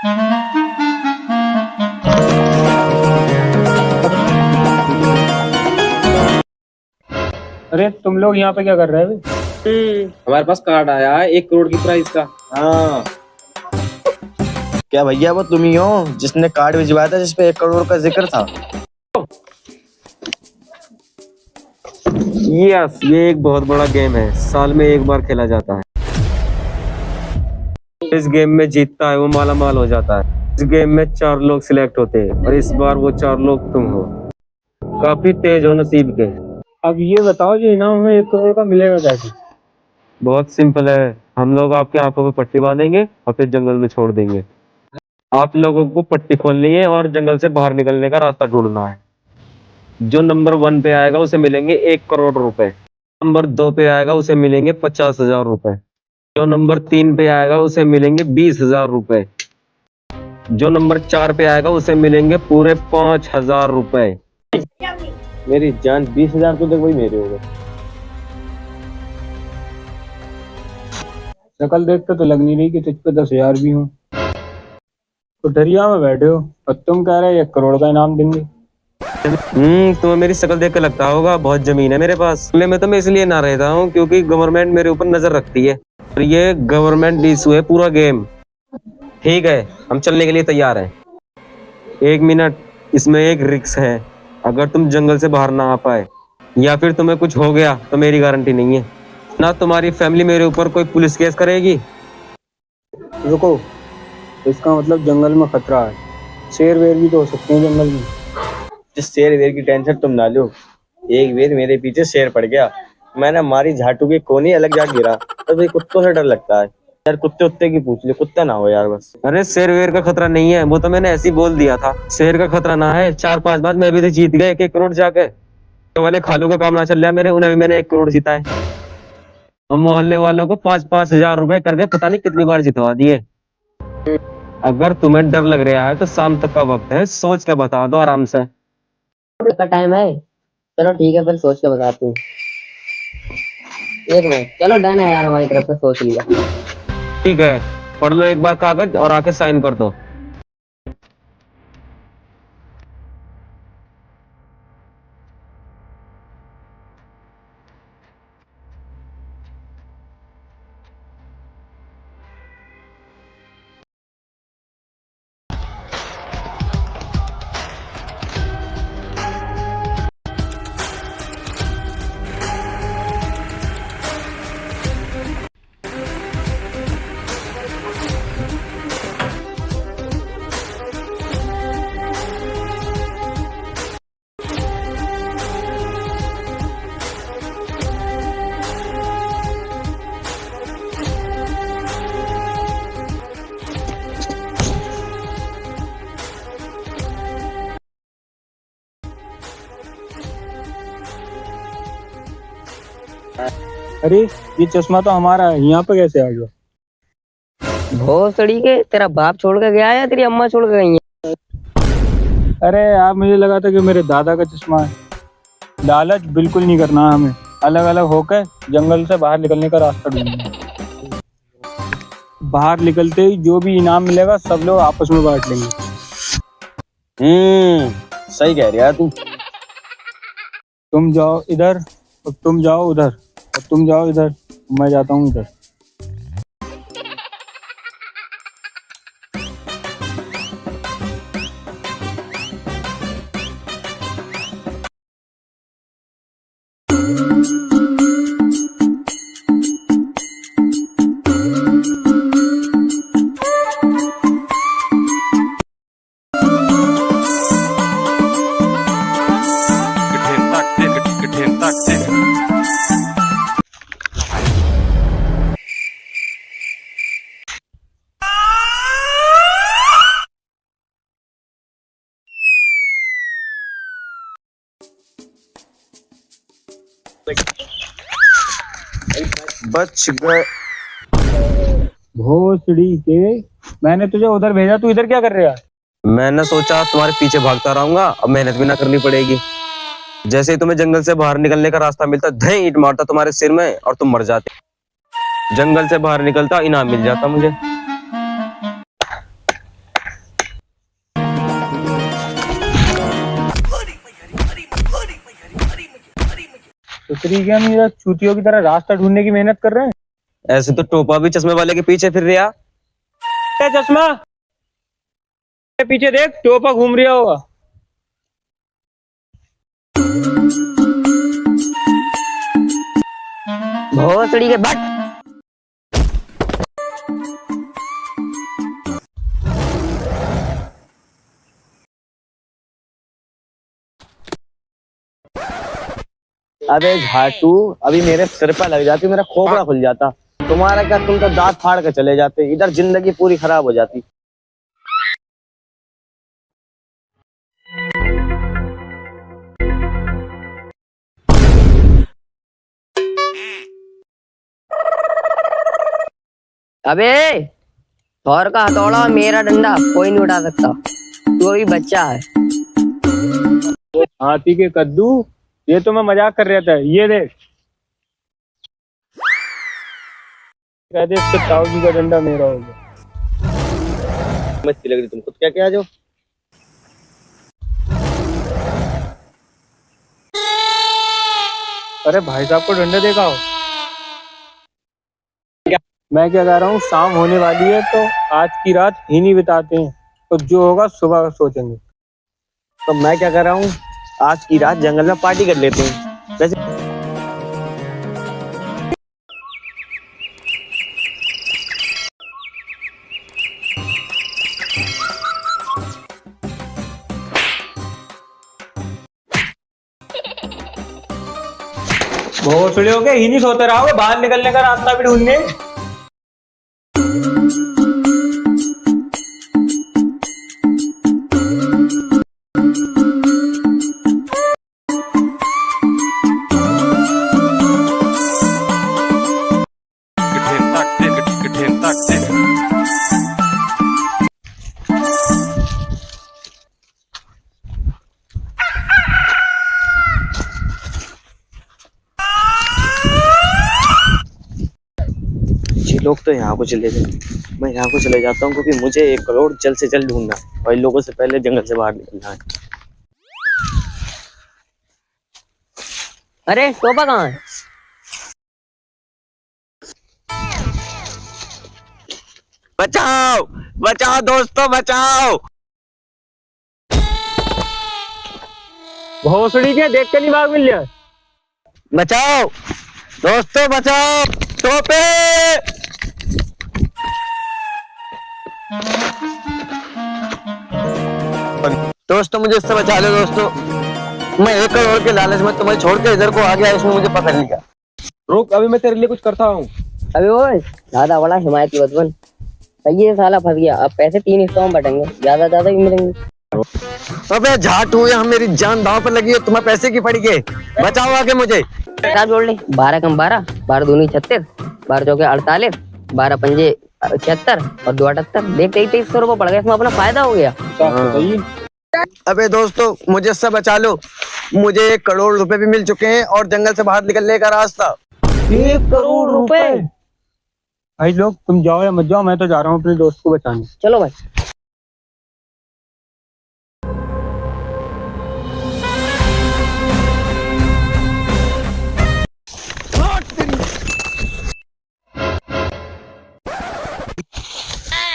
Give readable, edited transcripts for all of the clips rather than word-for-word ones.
अरे तुम लोग यहाँ पे क्या कर रहे हो? हमारे पास कार्ड आया है 1 करोड़ की प्राइस का। हाँ, क्या भैया वो तुम ही हो जिसने कार्ड भिजवाया था जिसपे 1 करोड़ का जिक्र था? यस, ये एक बहुत बड़ा गेम है, साल में एक बार खेला जाता है। इस गेम में जीतता है वो माला माल हो जाता है। इस गेम में 4 लोग सिलेक्ट होते हैं और इस बार वो 4 लोग तुम हो। काफी तेज हो नसीब के। अब ये बताओ जो इनाम हमें 1 करोड़ का मिलेगा कैसे? बहुत सिंपल है, हम लोग आपके आंखों पे पट्टी बांधेंगे और फिर जंगल में छोड़ देंगे। आप लोगों को पट्टी खोलनी है और जंगल से बाहर निकलने का रास्ता ढूंढना है। जो नंबर 1 पे आएगा उसे मिलेंगे 1 करोड़ रुपए। नंबर 2 पे आएगा उसे मिलेंगे 50,000 रुपए। जो नंबर 3 पे आएगा उसे मिलेंगे 20,000 रुपए। जो नंबर 4 पे आएगा उसे मिलेंगे पूरे 5,000 रुपए। मेरी जान, 20,000 तो देख वही मेरे हो गए। शक्ल देख के तो लग नहीं रही कि तुझ पे 10,000 भी हो। तो दरिया में बैठे हो और तुम कह रहे 1 करोड़ का इनाम देंगे। तुम्हें मेरी शक्ल देख के लगता होगा बहुत जमीन है मेरे पास। में तो मैं इसलिए ना रहता हूँ क्योंकि गवर्नमेंट मेरे ऊपर नजर रखती है और ये गवर्नमेंट इशू है पूरा गेम। ठीक है, हम चलने के लिए तैयार हैं। 1 मिनट, इसमें एक रिस्क है। अगर तुम जंगल से बाहर ना आ पाए या फिर तुम्हें कुछ हो गया तो मेरी गारंटी नहीं है ना तुम्हारी फैमिली मेरे ऊपर कोई पुलिस केस करेगी। रुको, इसका मतलब जंगल में खतरा है। शेर वेर भी तो हो सकते हैं जंगल में। जिस शेर वेर की टेंशन तुम ना लो। एक वेर मेरे पीछे शेर पड़ गया, मैंने मारी झाटू के कोने अलग जा गिरा। तब ये कुत्तों से डर लगता है यार। कुत्ते उत्ते की पूछ ले, कुत्ता ना हो यार बस। अरे शेर वेर का खतरा नहीं है, वो तो मैंने ऐसे ही बोल दिया था। शेर का खतरा ना है, 4-5 बार मैं भी तो जीत गया 1-1 करोड़ जाके। तो वाले खालू का काम ना चल रहा मेरे, उन्हें भी मैंने 1 करोड़ जीता है। और मोहल्ले वालों को 5-5 हजार रुपए करके पता नहीं कितनी बार जितवा दिए। अगर तुम्हें डर लग रहा है तो शाम तक का वक्त है, सोच के बता दो आराम से। का टाइम है। चलो ठीक है, फिर सोच के बताती हूँ। 1 मिनट, चलो डन है यार, हमारी तरफ से सोच लिया। ठीक है, पढ़ लो एक बार कागज और आके साइन कर दो। अरे ये चश्मा तो हमारा है, यहाँ पे कैसे आ गया? भोसड़ी के, तेरा बाप छोड़ के गया है या तेरी अम्मा छोड़ के गई है? अरे यार मुझे लगा था कि मेरे दादा का चश्मा है। लालच बिल्कुल नहीं करना है हमें। अलग अलग होकर जंगल से बाहर निकलने का रास्ता ढूंढना है। बाहर निकलते ही जो भी इनाम मिलेगा सब लोग आपस में बांट लेंगे। सही कह रहा है तू। तुम जाओ इधर और तुम जाओ उधर और तुम जाओ इधर, मैं जाता हूँ इधर। बच गए। भोसड़ी के, मैंने तुझे उधर भेजा, तू इधर क्या कर रहा है? मैंने सोचा तुम्हारे पीछे भागता रहूंगा, अब मेहनत भी ना करनी पड़ेगी। जैसे ही तुम्हें जंगल से बाहर निकलने का रास्ता मिलता, धै ईंट मारता तुम्हारे सिर में और तुम मर जाते। जंगल से बाहर निकलता, इनाम मिल जाता मुझे। मंत्री क्या नहीं, चूतियों की तरह रास्ता ढूंढने की मेहनत कर रहे हैं। ऐसे तो टोपा भी चश्मे वाले के पीछे फिर रहा। क्या चश्मा के पीछे देख, टोपा घूम रहा होगा। भोसड़ी के बट। अबे झाटू, अभी मेरे सिर पर लग जाती मेरा खोपड़ा खुल जाता। तुम्हारा क्या, तुम तो दांत फाड़ के चले जाते, इधर जिंदगी पूरी खराब हो जाती। अबे थौर का हथौड़ा, मेरा डंडा कोई नहीं उठा सकता। तू अभी बच्चा है। हाथी के कद्दू, ये तो मैं मजाक कर रहा था। ये देख, कहते इसके ताऊ जी का डंडा मेरा हो गया। मस्ती लग रही तुम खुद क्या क्या जो। अरे भाई साहब को डंडा देखा हो। मैं क्या कह रहा हूँ, शाम होने वाली है तो आज की रात ही नहीं बिताते हैं, तो जो होगा सुबह सोचेंगे। तो मैं क्या कर रहा हूँ, आज की रात जंगल में पार्टी कर लेते हैं। वैसे भोसड़े हो गए, ही नहीं सोते रहोगे, बाहर निकलने का रास्ता भी ढूंढने। ये लोग तो यहाँ को चले गए, मैं यहाँ को चले जाता हूँ, क्योंकि मुझे 1 करोड़ जल्द से जल्द ढूंढना है और इन लोगों से पहले जंगल से बाहर निकलना है। अरे टोपा कहाँ है? बचाओ बचाओ दोस्तों, बचाओ। भोसड़ी के देख के नहीं भाग मिल जाए। बचाओ दोस्तों, बचाओ। टोपे, दोस्तों मुझे इससे बचा लो दोस्तों। मैं 1 करोड़ के लालच में तुम्हें छोड़ के इधर को आ गया, इसमें मुझे पकड़ लिया। रुक, अभी मैं तेरे लिए कुछ करता हूँ। अबे ओए, ज्यादा बड़ा हिमायती बचपन सही है, साला फंस गया। अब पैसे 3 हिस्सों में बटेंगे, ज्यादा ज्यादा ही मिलेंगे। अबे झाटू, यहाँ मेरी जान दांव पर लगी है, तुम्हें पैसे की पड़ी है। बचाओ आगे मुझे। क्या जोड़ ले, 12 कम 12, 12 दूनी 36, 12 चौके 48, 12 पंजे 76 और 2 78। देख 2300 रुपये पड़ गए, इसमें अपना फायदा हो गया। अबे दोस्तों मुझे इससे बचा लो, मुझे 1 करोड़ रुपए भी मिल चुके हैं और जंगल से बाहर निकलने का रास्ता। 1 करोड़ रुपए? भाई लोग तुम जाओ या मत जाओ, मैं तो जा रहा हूँ अपने दोस्त को बचाने। चलो भाई।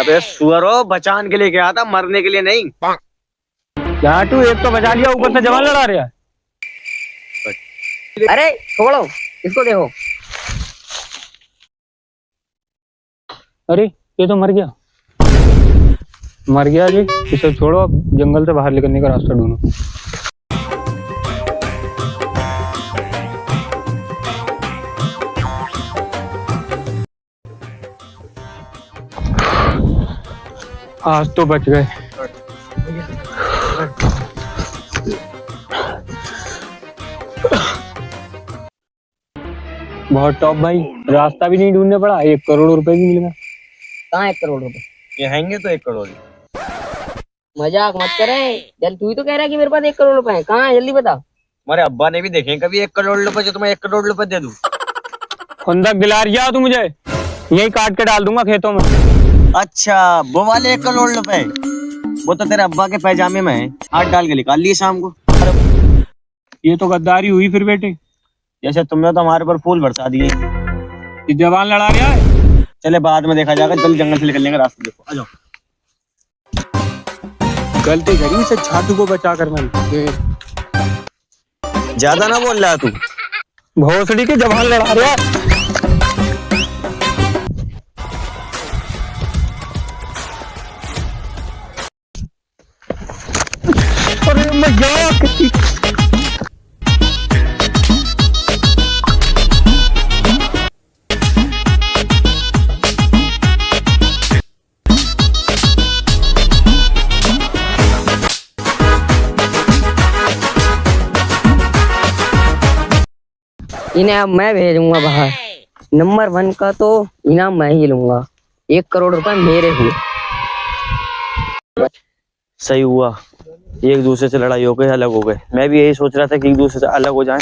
अबे सुअरो, बचाने के लिए गया था, मरने के लिए नहीं। यहाँ तू एक तो बचा लिया, ऊपर से जवान लड़ा रहा है। अरे छोड़ो इसको, देखो। अरे ये तो मर गया। मर गया जी, इसे छोड़ो, अब जंगल से बाहर निकलने का रास्ता ढूंढो। आज तो बच गए। बहुत टॉप भाई, रास्ता भी नहीं ढूंढने पड़ा, 1 करोड़ रुपए भी मिल गए। कहाँ 1 करोड़ रुपए? ये हैंगे तो 1 करोड़। मजाक मत करे, जल तू ही तो कह रहा है कि मेरे पास 1 करोड़ रुपए है। कहाँ है, जल्दी बता। हमारे अब्बा ने भी देखे कभी 1 करोड़ रुपए, जो तुम्हें 1 करोड़ रुपए दे दूं। खुंदक दिला रहा तू मुझे, यही काट के डाल दूंगा खेतों में। अच्छा, वो वाले 1 करोड़ रुपए, वो तो तेरे अब्बा के पैजामे में है, हाथ डाल के निकाल लिए शाम को। ये तो गद्दारी हुई फिर बेटे। जैसे तुमने तो हमारे पर फूल बरसा दिए। ये जवान लड़ा रहा है। चले बाद में देखा जाएगा, जल्दी जंगल से निकलने का रास्ता देखो, आ जाओ। गलती करी से झाटू को बचा कर मैंने। ज्यादा ना बोल रहा तू। भोसड़ी के जवान लड़ा रहा है। अरे मजाक। इन्हें अब मैं भेजूंगा बाहर। नंबर 1 का तो इनाम मैं ही लूंगा। 1 करोड़ रुपए मेरे हुए। सही हुआ, एक दूसरे से लड़ाई हो गई, अलग हो गए। मैं भी यही सोच रहा था कि एक दूसरे से अलग हो जाएं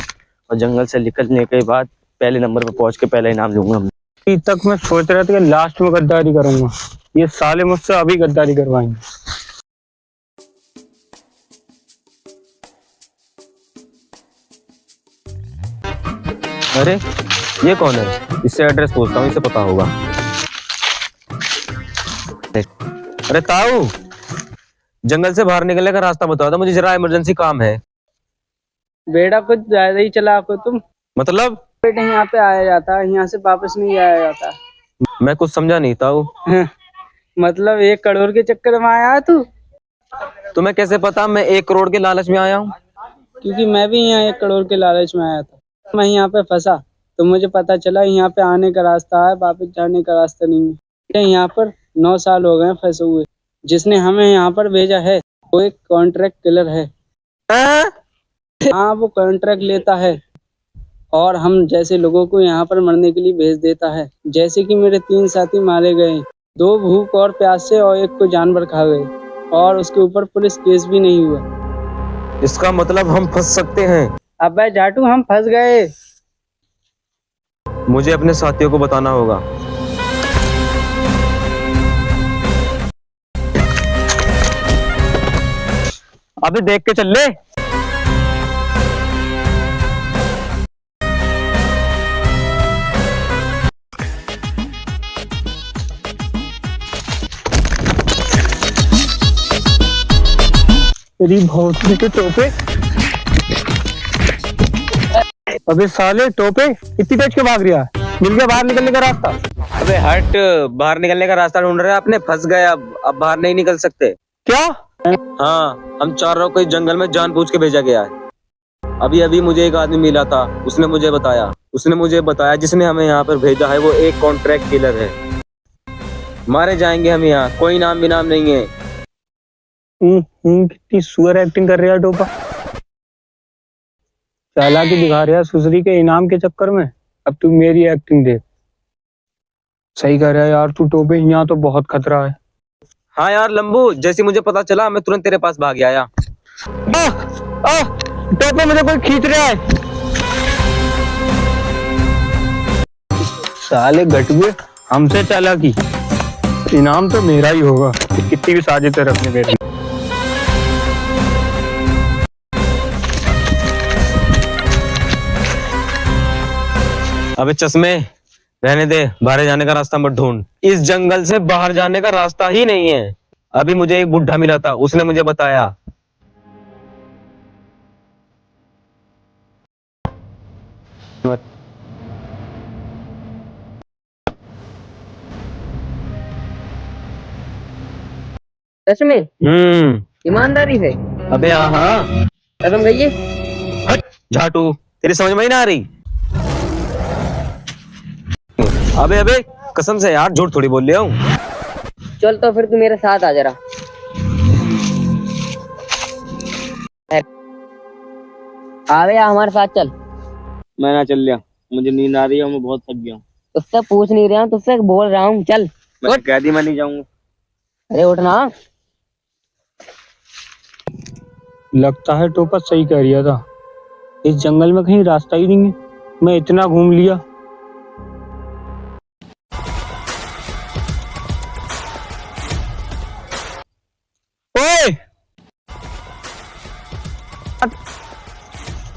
और जंगल से निकलने के बाद पहले नंबर पर पहुंच के पहला इनाम लूंगा। अभी तक मैं सोच रहा था कि लास्ट में गद्दारी करूंगा, ये साले मुझसे अभी गद्दारी करवाएंगे। अरे ये कौन है? इससे एड्रेस पूछता हूँ, इसे पता होगा। अरे ताऊ, जंगल से बाहर निकलने का रास्ता बताओ, तो मुझे जरा इमरजेंसी काम है। बेटा कुछ ज्यादा ही चला आपको तुम। मतलब बेटा यहाँ पे आया जाता है, यहाँ से वापस नहीं आया जाता। मैं कुछ समझा नहीं ताऊ। मतलब 1 करोड़ के चक्कर में आया है तू? तुम्हें कैसे पता मैं 1 करोड़ के लालच में आया हूँ? क्योंकि मैं भी यहाँ 1 करोड़ के लालच में आया था। मैं यहाँ पे फंसा तो मुझे पता चला यहाँ पे आने का रास्ता है, वापस जाने का रास्ता नहीं है। यहाँ पर 9 साल हो गए फंसे हुए। जिसने हमें यहाँ पर भेजा है वो एक कॉन्ट्रैक्ट किलर है। हाँ, वो कॉन्ट्रैक्ट लेता है और हम जैसे लोगों को यहाँ पर मरने के लिए भेज देता है। जैसे कि मेरे 3 साथी मारे गए, 2 भूख और प्यास से और 1 को जानवर खा गए, और उसके ऊपर पुलिस केस भी नहीं हुआ। इसका मतलब हम फंस सकते हैं। अबे जाटू, हम फंस गए। मुझे अपने साथियों को बताना होगा। अबे देख के चल ले। तेरी भौंकने के टोपे। अबे साले टोपे, इतनी तेज क्यों भाग रहा है? मिल गया बाहर निकलने का रास्ता? अबे हट, बाहर निकलने का रास्ता ढूंढ रहे हैं अपने, फंस गए। अब बाहर नहीं निकल सकते। क्या? हाँ, हम चारों को इस जंगल में जानबूझ के भेजा गया है। अभी अभी मुझे एक आदमी मिला था, उसने मुझे बताया जिसने हमें यहाँ पर भेजा है वो एक कॉन्ट्रैक्ट किलर है। मारे जाएंगे हम यहाँ, कोई नाम भी नाम नहीं है। कितनी सुअर एक्टिंग कर रहा है टोपा। चालाकी दिखा रहा है सुसरी के इनाम के चक्कर में। अब तू मेरी एक्टिंग देख। सही कह रहा है यार तू टोपे, यहाँ तो बहुत खतरा है। हाँ यार लंबू, जैसे मुझे पता चला मैं तुरंत तेरे पास भाग आया। टोपे मुझे कोई खींच रहा है। साले गटुए, हमसे चालाकी। इनाम तो मेरा ही होगा, कितनी भी साजिशें रखने मेरी। अबे चश्मे, रहने दे, बाहर जाने का रास्ता मत ढूंढ। इस जंगल से बाहर जाने का रास्ता ही नहीं है। अभी मुझे एक बुढ़ा मिला था, उसने मुझे बताया। सच में ईमानदारी से? अबे हाँ। कसम गई। हट झाटू, तेरी समझ में ही ना आ रही। अबे कसम से यार, झूठ थोड़ी बोल रहा हूँ। चल तो फिर तू मेरे साथ आ जरा। आ गया हमारे साथ, चल। मैं ना चल लिया, मुझे नींद आ रही है, मैं बहुत थक गया हूँ। तुझसे पूछ नहीं रहा हूँ, तुझसे बोल रहा हूँ, चल। मैं कैदी में नहीं जाऊंगा। अरे उठना। लगता है टोपा सही कह रहा था, इस जंगल में कहीं रास्ता ही नहीं है। मैं इतना घूम लिया। ओए!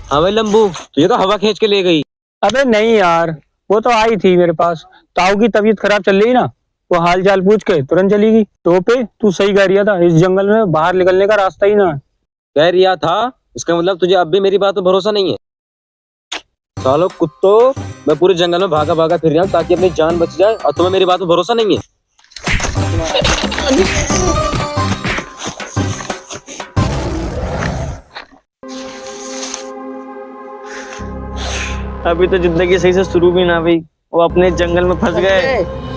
हाँ भाई लंबू, तुझे तो हवा खींच के ले गई। अबे नहीं यार, वो तो आई थी मेरे पास। ताऊ की तबीयत खराब चल रही ना, वो हाल चाल पूछ के तुरंत चली गई। तो पे तू सही कह रिया था, इस जंगल में बाहर निकलने का रास्ता ही ना है। कह रिया था, इसका मतलब तुझे अब भी मेरी बात पर भरोसा नहीं है। सालो कुत्तो, मैं पूरे जंगल में भागा भागा फिर रहा हूँ ताकि अपनी जान बच जाए, और तुम्हें मेरी बात पर भरोसा नहीं है। अभी तो जिंदगी सही से शुरू भी ना हुई, वो अपने जंगल में फंस गए।